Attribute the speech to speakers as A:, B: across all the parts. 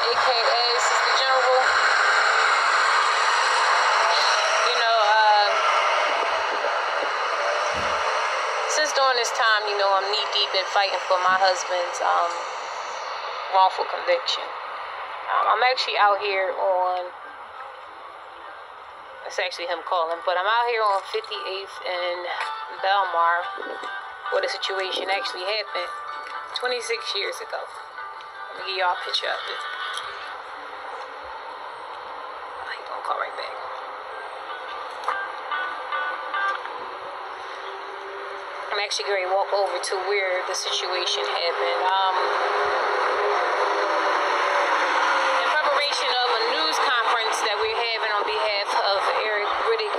A: aka Sister General. You know, since during this time, I'm knee deep in fighting for my husband's wrongful conviction. I'm actually out here on, it's actually him calling, but I'm out here on 58th and Belmar where the situation actually happened 26 years ago. Let me give y'all a picture of it. He's gonna call right back. I'm actually going to walk over to where the situation happened. In preparation of a news conference that we're having on behalf of Eric Riddick,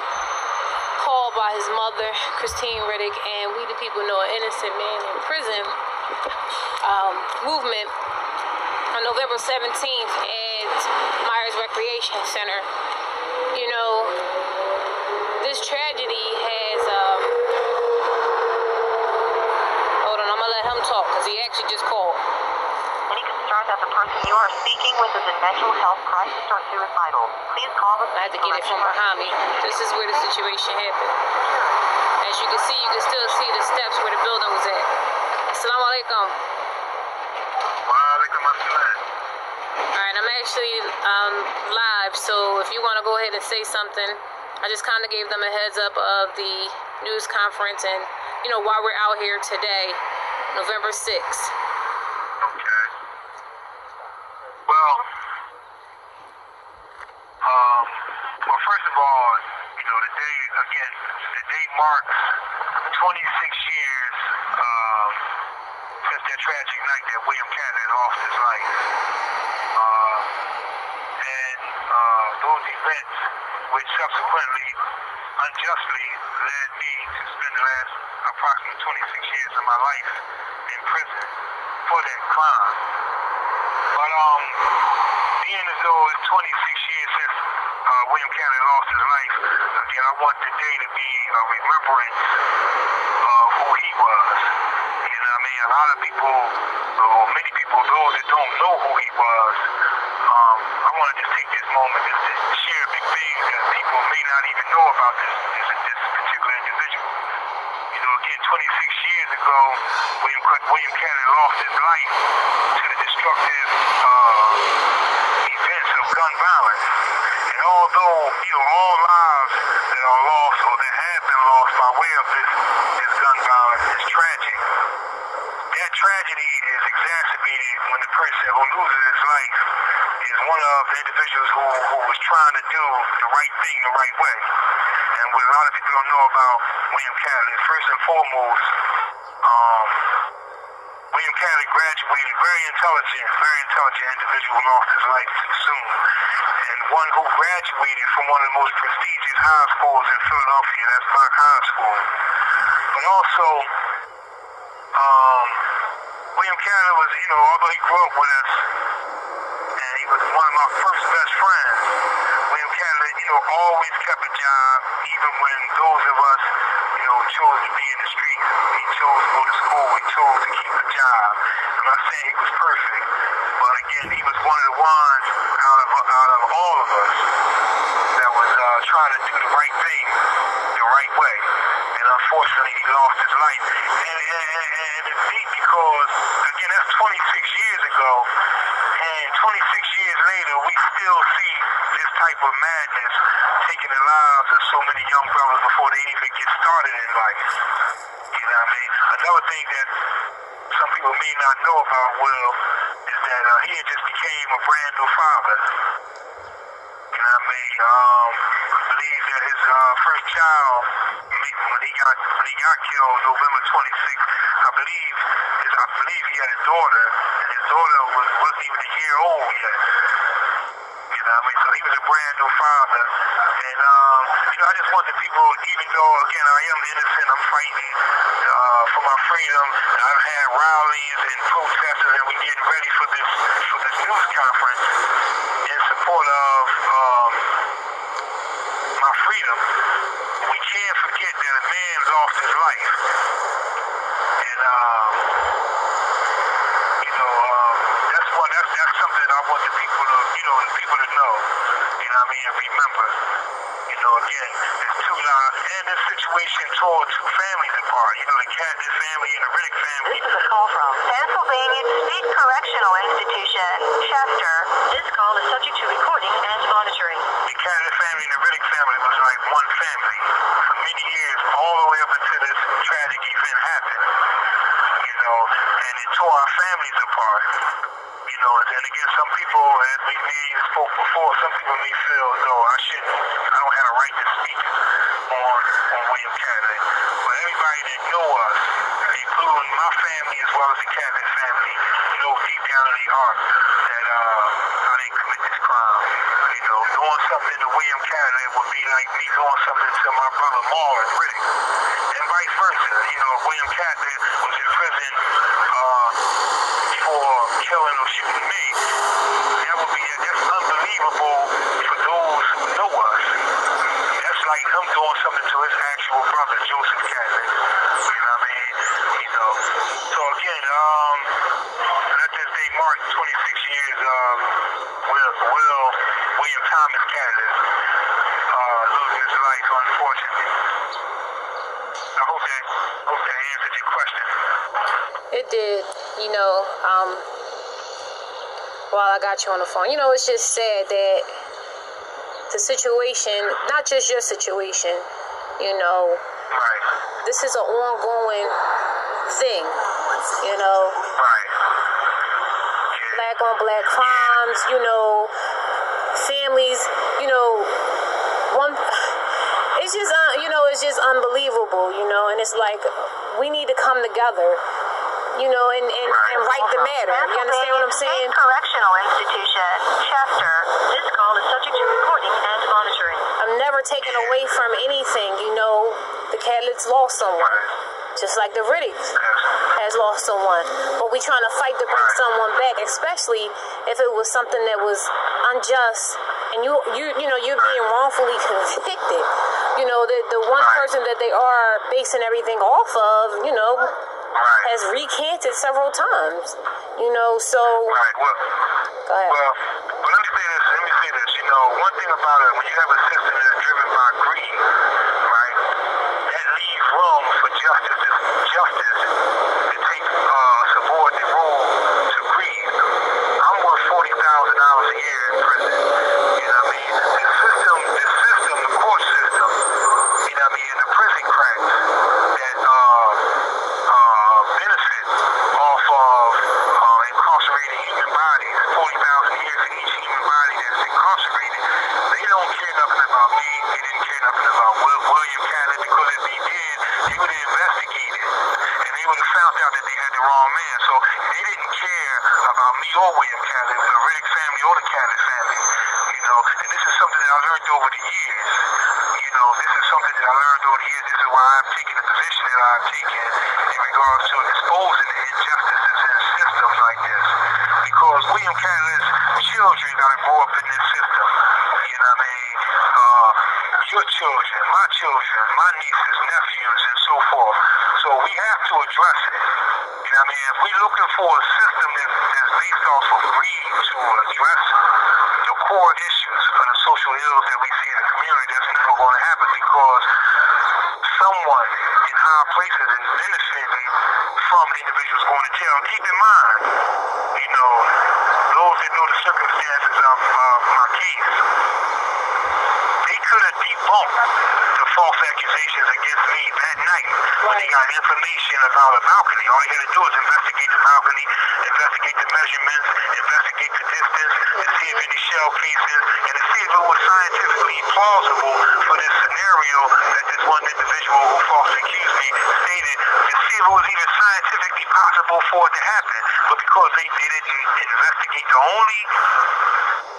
A: called by his mother, Christine Riddick, and We the People Know an Innocent Man in Prison movement on November 17th at Myers Recreation Center. This tragedy has, hold on, I'm going to let him talk because he actually just called.
B: Any concern that the person you are speaking with is in mental health crisis or suicidal, please call the
A: I had to get it from behind me. This is where the situation happened. As you can see, you can still see the steps where the building was at. Assalamu alaikum. Alright, I'm actually live, so if you want to go ahead and say something, I just kind of gave them a heads up of the news conference and, why we're out here today, November 6th.
C: Okay. Well, first of all, the day marks 26 years since that tragic night that William Cannon lost his life. And those events, which subsequently unjustly led me to spend the last approximately 26 years of my life in prison for that crime. But being as though it's 26 years since William Cannon lost his life, again, I want today to be a remembrance of who he was. You know what I mean? A lot of people, or many people, those that don't know who he was, I want to just take this moment just to share big things that people may not even know about this particular individual. Again, 26 years ago, William Cannon lost his life to the destructive events of gun violence. And although, all lives that are lost or that have been lost by way of this gun violence is tragic, that tragedy is exacerbated when the person who loses his life is one of the individuals who was trying to do the right thing the right way. And what a lot of people don't know about William Cannon, first and foremost, William Cannon graduated, very intelligent individual who lost his life too soon. And one who graduated from one of the most prestigious high schools in Philadelphia, that's Black High School. But also, William Cannon was, although he grew up with us, and he was one of my first best friends, William Cannon, always kept a job, even when those of us, chose to be in the streets. He chose to go to school. He chose to keep a job. I'm not saying he was perfect, but again, he was one of the ones out of all of us that was trying to do the right thing the right way. And unfortunately, he lost his life. And it's deep because, again, that's 26 years ago. And 26 years later, we still see this type of madness taking the lives of so many young brothers before they even get started in life. You know what I mean? Another thing that some people may not know about Will is that he had just became a brand new father. You know what I mean? I believe that his first child, when he got killed November 26th, I believe he had a daughter, and his daughter wasn't even a year old yet. You know what I mean? So he was a brand new father. And, I just want the people, even though, again, I am innocent, I'm fighting for my freedom. I've had rallies and protests, and we're getting ready for this news conference in support of my freedom. We can't forget that a man lost his life. And, that's something I want the people to, the people to know, and remember, again, there's two lives, and this situation tore two families apart. The Catlett family and the Riddick family.
B: This is a call from Pennsylvania State Correctional Institution, Chester. This call is subject to recording and monitoring.
C: The Catlett family and the Riddick family was like one family for many years, all the way up until this tragic event happened, and it tore our families apart. And again, some people, as we may have spoke before, some people may feel as though I don't have a right to speak on William Catlett. But everybody that know us, including my family as well as the Catlett family, know deep down in their heart that I didn't commit this crime. Doing something to William Catlett would be like me doing something to my brother Marlon Riddick. And vice versa. William Catlett was in prison for killing or shooting me. That's unbelievable for those who know us. That's like him doing something to his actual brother, Joseph Catlett. So again, let this day mark 26 years William Thomas Catlett losing his life, unfortunately. I hope that answered your question.
A: It did. While I got you on the phone, it's just sad that the situation, not just your situation,
C: Right.
A: this is an ongoing thing,
C: Right.
A: black on black crimes, families, it's just unbelievable, and it's like we need to come together, and right the matter. You understand what I'm saying?
B: State Correctional Institution, Chester. This call is subject to recording and monitoring.
A: I'm never taken away from anything, the Catletts lost someone, just like the Riddicks has lost someone, but we trying to fight to bring someone back, especially if it was something that was unjust, and you're being wrongfully convicted. The one person that they are basing everything off of, has recanted several times, so.
C: Right. Well,
A: go ahead.
C: Well, let me say this. One thing about it, when you have a system that's driven by greed, right, that leaves room for justice to take subordinate role to greed. I'm worth $40,000 a year in prison. The system, the court system, and the prison cracks that benefit off of incarcerated human bodies, 40,000 a year for each human body that's incarcerated. They don't care nothing about me. They didn't care nothing about William Catlett, because if they did, they would have investigated, and they would have found out that they had the wrong man. So they didn't care about me or William Catlett, the Riddick family or the Catlett family. And this is something that I learned over the years. This is why I've taken the position that I've taken in regards to exposing the injustices in systems like this. Because William Catlett's children got to grow up in this system. Your children, my nieces, nephews, and so forth. So we have to address it. If we're looking for a system that's based off of greed to address the core issues of the social ills that we see in the community, that's never going to happen, because someone in high places is benefiting from individuals going to jail. Keep in mind, those that know the circumstances of my case, they could have debunked the false accusations against me that night when they got information about a balcony. All they had to do is investigate the balcony, investigate the measurements, investigate the distance, and see if any shell cases, and to see if it was scientifically plausible for this scenario that this one individual who falsely accused me stated, to see if it was even scientifically possible for it to happen. But because they didn't investigate the only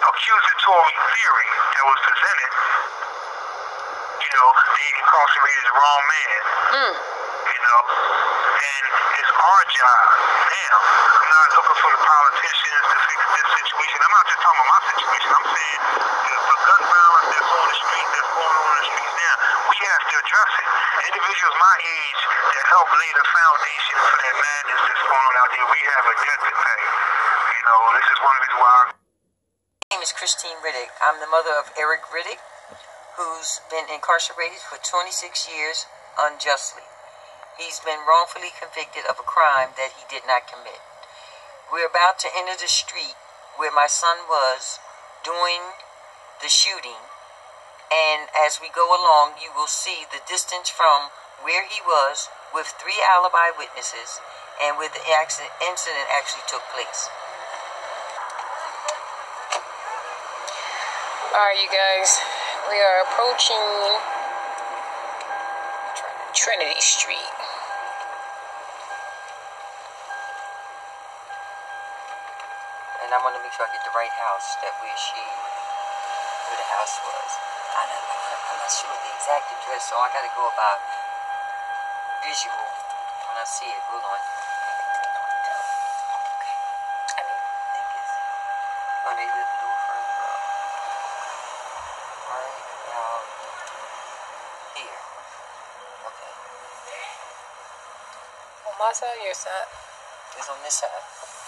C: accusatory theory that was presented, they incarcerated the wrong man. And it's our job now. I'm not looking for the politicians to fix this situation. I'm not just talking about my situation. I'm saying the gun violence that's on the street, that's going on in the streets now, we have to address it. Individuals my age that help lay the foundation for that madness that's going on out there, we have a debt to pay. This is one of the reasons why
D: is Christine Riddick. I'm the mother of Eric Riddick, who's been incarcerated for 26 years unjustly. He's been wrongfully convicted of a crime that he did not commit. We're about to enter the street where my son was doing the shooting, and as we go along, you will see the distance from where he was with 3 alibi witnesses and where the incident actually took place.
A: Alright, you guys, we are approaching Trinity Street.
D: And I want to make sure I get the right house, that where the house was. I'm not sure the exact address, so I got to go about visual when I see it. Hold on. Okay. I think it's... Oh, they live a little further up. Right about here. Okay.
A: On my side or your side?
D: It's on this side.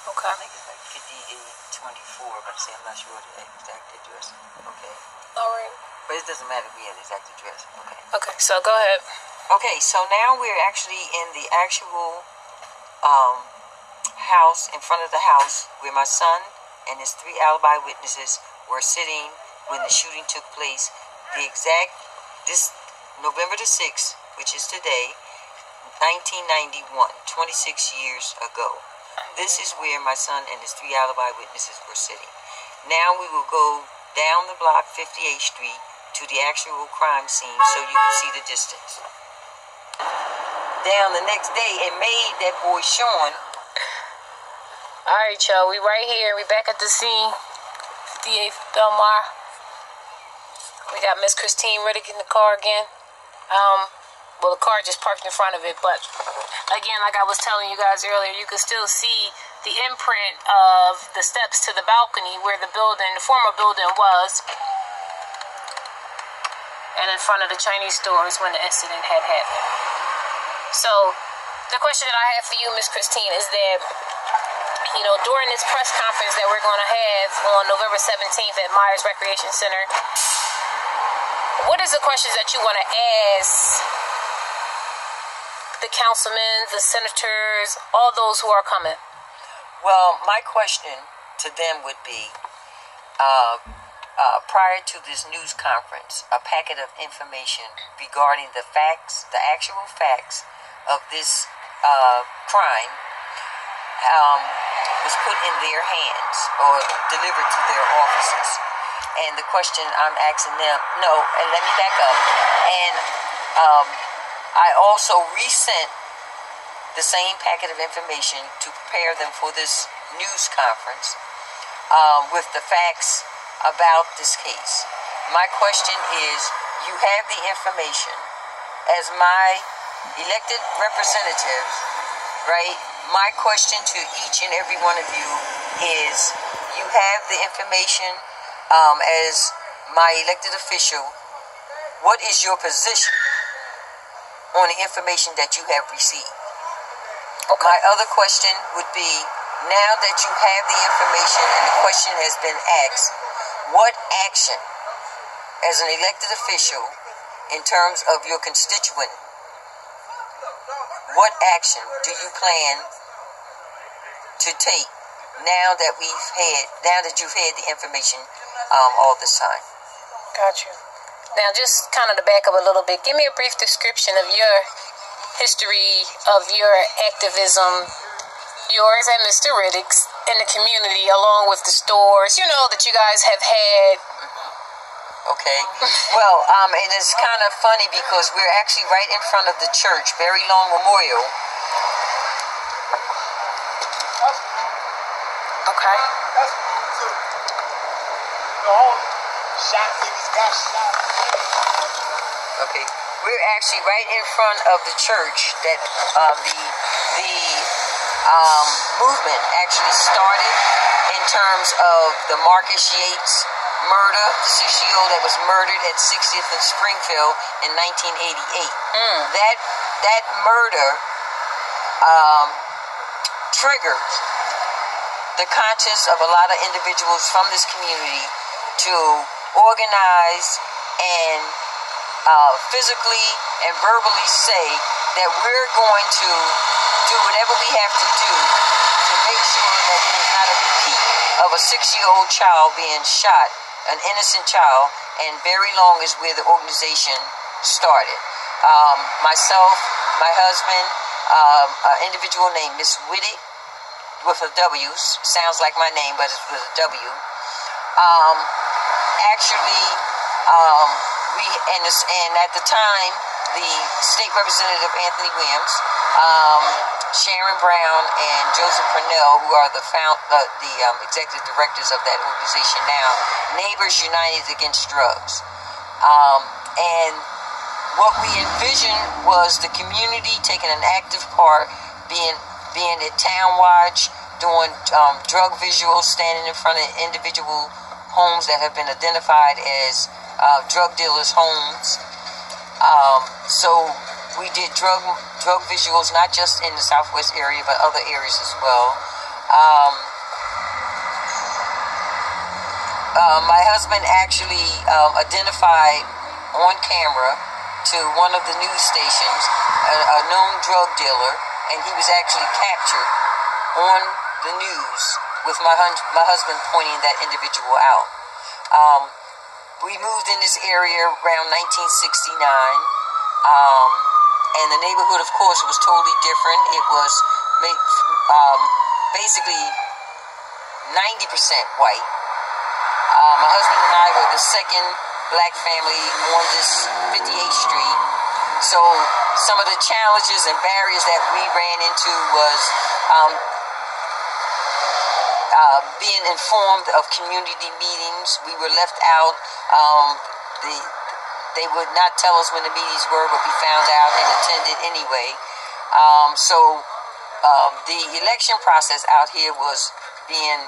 A: Okay.
D: I think it's like 5824, but I'm not sure the exact address. Okay.
A: Alright.
D: But it doesn't matter if we have the exact address. Okay.
A: Okay, so go ahead.
D: Okay, so now we're actually in the actual house, in front of the house, where my son and his 3 alibi witnesses were sitting when the shooting took place. This November the 6th, which is today, 1991, 26 years ago. This is where my son and his 3 alibi witnesses were sitting. Now we will go down the block, 58th Street, to the actual crime scene so you can see the distance. Down the next day, it made that boy Sean.
A: Alright, y'all, we right here. We back at the scene. 58th Belmar. We got Miss Christine Riddick in the car again. Well, the car just parked in front of it, but again, like I was telling you guys earlier, you can still see the imprint of the steps to the balcony where the former building was, and in front of the Chinese stores when the incident had happened. So, the question that I have for you, Miss Christine, is that, during this press conference that we're going to have on November 17th at Myers Recreation Center, what is the questions that you want to ask the councilmen, the senators, all those who are coming?
D: Well, my question to them would be, prior to this news conference, a packet of information regarding the facts, the actual facts of this crime was put in their hands or delivered to their offices. And the question I'm asking them, and let me back up. And I also resent the same packet of information to prepare them for this news conference with the facts about this case. My question is, you have the information. As my elected representative, right, my question to each and every one of you is, you have the information as my elected official. What is your position on the information that you have received? Okay. My other question would be, now that you have the information and the question has been asked, what action, as an elected official, in terms of your constituent, what action do you plan to take now that you've had the information all this time?
A: Got you. Now, just kind of to back up a little bit, give me a brief description of your history, of your activism, yours and Mr. Riddick's, in the community, along with the stores, that you guys have had.
D: Okay. Well, and it's kind of funny because we're actually right in front of the church, Very Long Memorial.
A: Okay.
D: Okay. We're actually right in front of the church that the movement actually started in terms of the Marcus Yates murder, the 6-year-old that was murdered at 60th and Springfield in 1988. That murder triggered the conscience of a lot of individuals from this community to organize and physically and verbally say that we're going to do whatever we have to do to make sure that there's not a repeat of a 6-year-old child being shot, an innocent child, and very long is where the organization started. Myself, my husband, an individual named Miss Whittick with a W, sounds like my name, but it's with a W. And at the time, the state representative Anthony Williams, Sharon Brown, and Joseph Purnell, who are the executive directors of that organization now, Neighbors United Against Drugs. And what we envisioned was the community taking an active part, being at Town Watch, doing drug visuals, standing in front of individual homes that have been identified as drug dealers' homes. So we did drug visuals, not just in the Southwest area, but other areas as well. My husband actually identified on camera to one of the news stations a known drug dealer, and he was actually captured on the news with my husband pointing that individual out. We moved in this area around 1969, and the neighborhood, of course, was totally different. It was basically 90% white. My husband and I were the second black family on this 58th Street. So some of the challenges and barriers that we ran into was being informed of community meetings. We were left out. They would not tell us when the meetings were, but we found out and attended anyway. The election process out here was being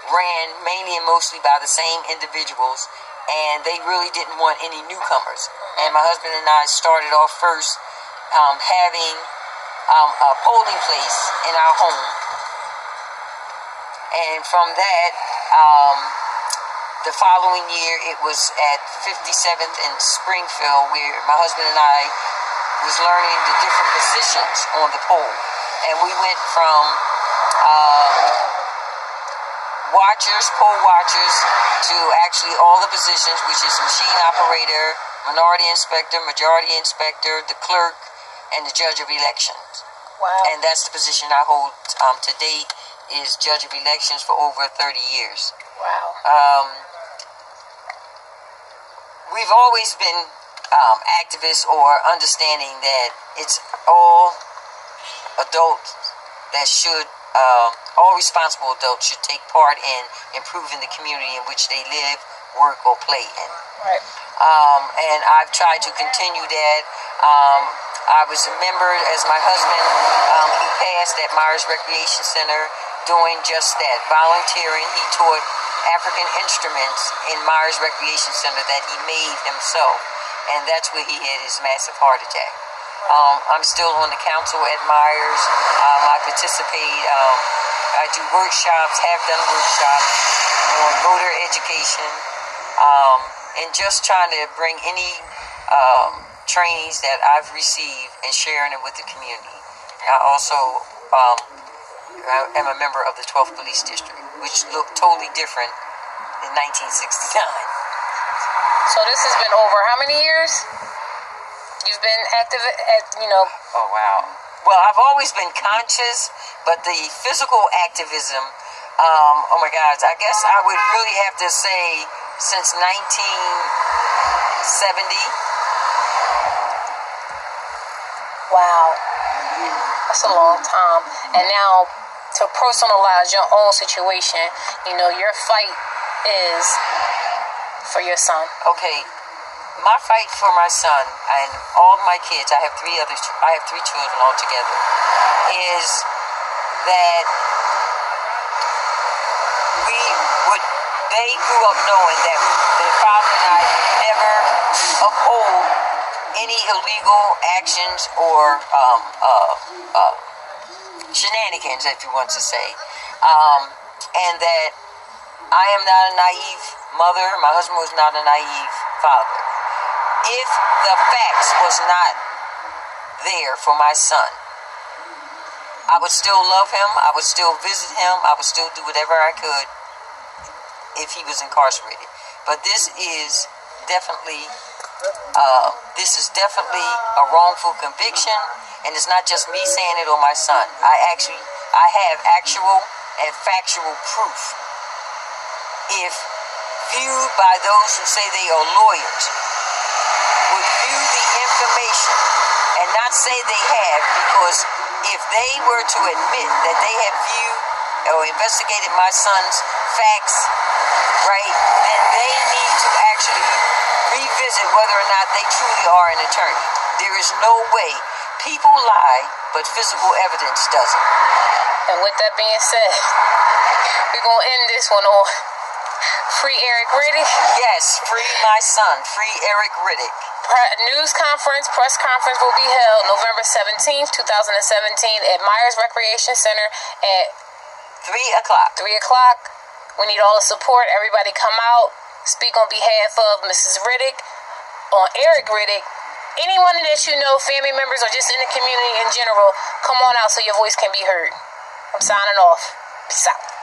D: ran mainly and mostly by the same individuals, and they really didn't want any newcomers. And my husband and I started off first having a polling place in our home. And from that, the following year, it was at 57th and Springfield, where my husband and I was learning the different positions on the poll. And we went from poll watchers, to actually all the positions, which is machine operator, minority inspector, majority inspector, the clerk, and the judge of elections.
A: Wow.
D: And that's the position I hold to date, is judge of elections for over 30 years.
A: Wow.
D: We've always been activists, or understanding that it's all adults that should, all responsible adults should take part in improving the community in which they live, work, or play in.
A: Right.
D: And I've tried to continue that. I was a member, as my husband, who passed at Myers Recreation Center, doing just that, volunteering. He taught African instruments in Myers Recreation Center that he made himself, and that's where he had his massive heart attack. I'm still on the council at Myers. I participate. I do workshops, have done workshops on voter education, and just trying to bring any trainings that I've received and sharing it with the community. I also am a member of the 12th Police District, which looked totally different in 1969.
A: So this has been over how many years? You've been active
D: Oh, wow. Well, I've always been conscious, but the physical activism, oh my gosh, I guess I would really have to say since 1970.
A: Wow. That's a long time. And now, to personalize your own situation, your fight is for your son.
D: Okay. My fight for my son and all my kids, I have three children altogether, is that they grew up knowing that their father and I would never uphold any illegal actions or shenanigans, if you want to say. and that I am not a naive mother. My husband was not a naive father. If the facts was not there for my son, I would still love him. I would still visit him. I would still do whatever I could if he was incarcerated. But this is definitely a wrongful conviction, and it's not just me saying it or my son. I have actual and factual proof. If viewed by those who say they are lawyers, would view the information and not say they have, because if they were to admit that they have viewed or investigated my son's facts, right, then they need to actually revisit whether or not they truly are an attorney. There is no way. People lie, but physical evidence doesn't.
A: And with that being said, we're going to end this one on Free Eric Riddick.
D: Yes, free my son. Free Eric Riddick.
A: Press conference will be held November 17th, 2017 at Myers Recreation Center at
D: 3 o'clock.
A: 3 o'clock. We need all the support. Everybody come out. Speak on behalf of Mrs. Riddick, on Eric Riddick. Anyone that you know, family members, or just in the community in general, come on out so your voice can be heard. I'm signing off. Peace out.